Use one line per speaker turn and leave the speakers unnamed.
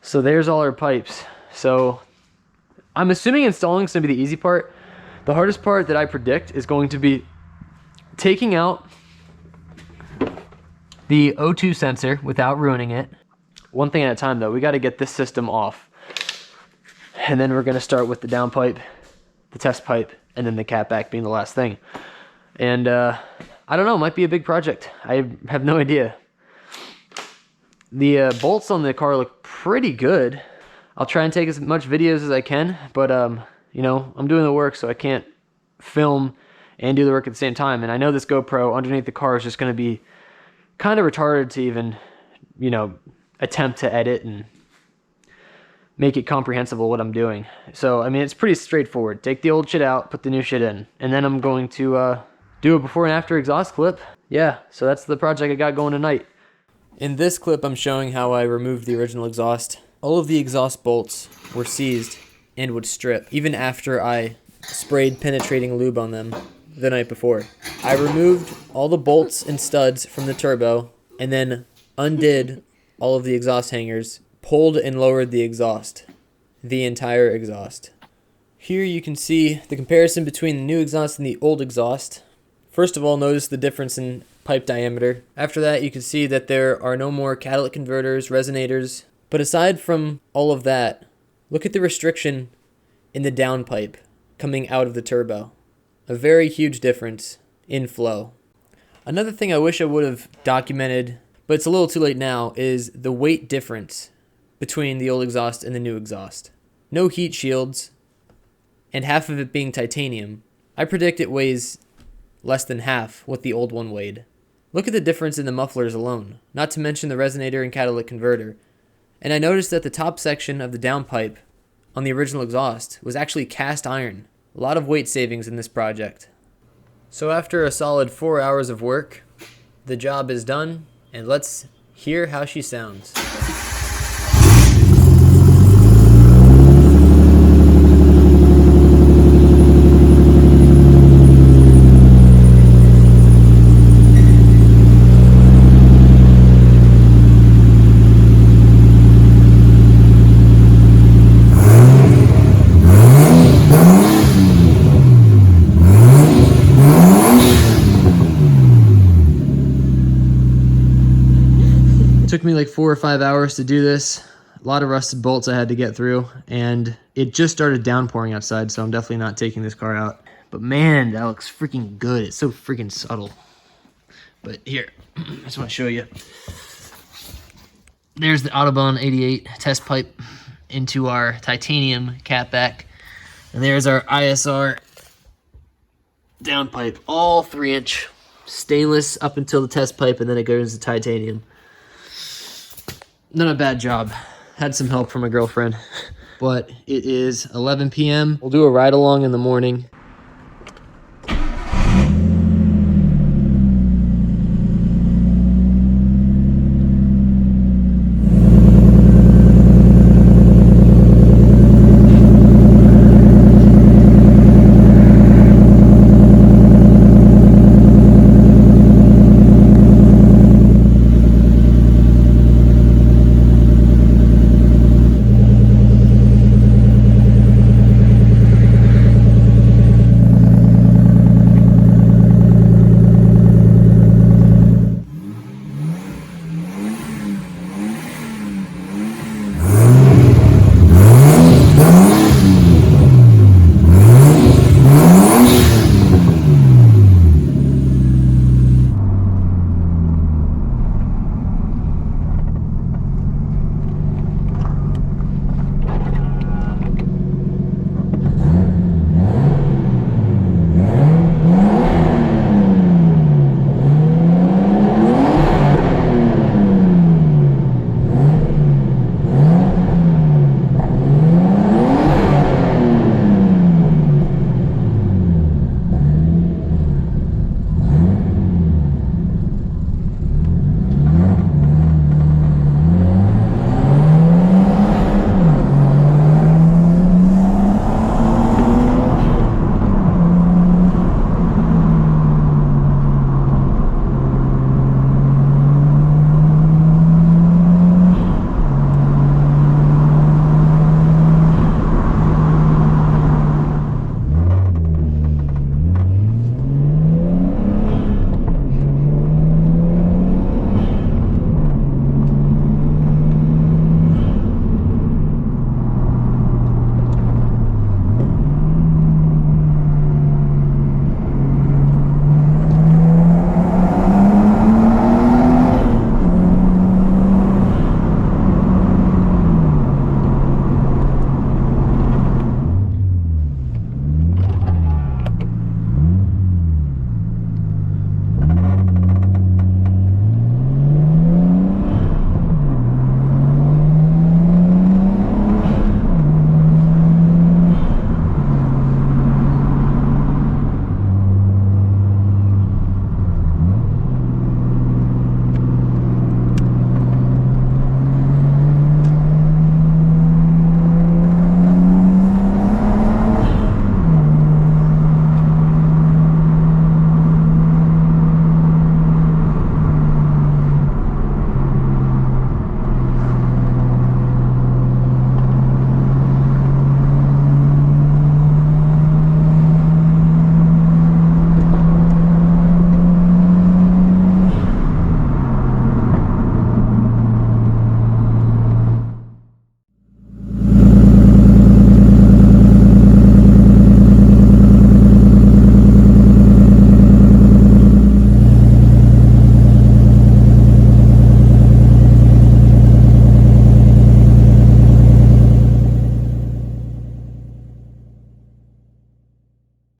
So there's all our pipes. So I'm assuming installing is going to be the easy part. The hardest part that I predict is going to be taking out the O2 sensor without ruining it. One thing at a time though, we got to get this system off. And then we're going to start with the downpipe, the test pipe, and then the catback being the last thing. And I don't know, it might be a big project. I have no idea. The bolts on the car look pretty good. I'll try and take as much videos as I can, but you know, I'm doing the work, so I can't film and do the work at the same time. And I know this GoPro underneath the car is just going to be kind of retarded to even, you know, attempt to edit and make it comprehensible what I'm doing. So, I mean, it's pretty straightforward. Take the old shit out, put the new shit in. And then I'm going to do a before and after exhaust clip. Yeah, so that's the project I got going tonight. In this clip, I'm showing how I removed the original exhaust. All of the exhaust bolts were seized and would strip, even after I sprayed penetrating lube on them the night before. I removed all the bolts and studs from the turbo, and then undid all of the exhaust hangers, pulled and lowered the exhaust, the entire exhaust. Here you can see the comparison between the new exhaust and the old exhaust. First of all, notice the difference in pipe diameter. After that, you can see that there are no more catalytic converters, resonators. But aside from all of that, look at the restriction in the downpipe coming out of the turbo. A very huge difference in flow. Another thing I wish I would have documented, but it's a little too late now, is the weight difference between the old exhaust and the new exhaust. No heat shields, and half of it being titanium. I predict it weighs less than half what the old one weighed. Look at the difference in the mufflers alone, not to mention the resonator and catalytic converter. And I noticed that the top section of the downpipe on the original exhaust was actually cast iron. A lot of weight savings in this project. So after a solid 4 hours of work, the job is done, and let's hear how she sounds. It took me like 4 or 5 hours to do this. A lot of rusted bolts I had to get through, and it just started downpouring outside, so I'm definitely not taking this car out. But man, that looks freaking good. It's so freaking subtle. But here, I just want to show you. There's the Autobahn 88 test pipe into our titanium catback. And there's our ISR downpipe, all 3-inch stainless up until the test pipe, and then it goes to titanium. Not a bad job. Had some help from my girlfriend. But it is 11 p.m. We'll do a ride along in the morning.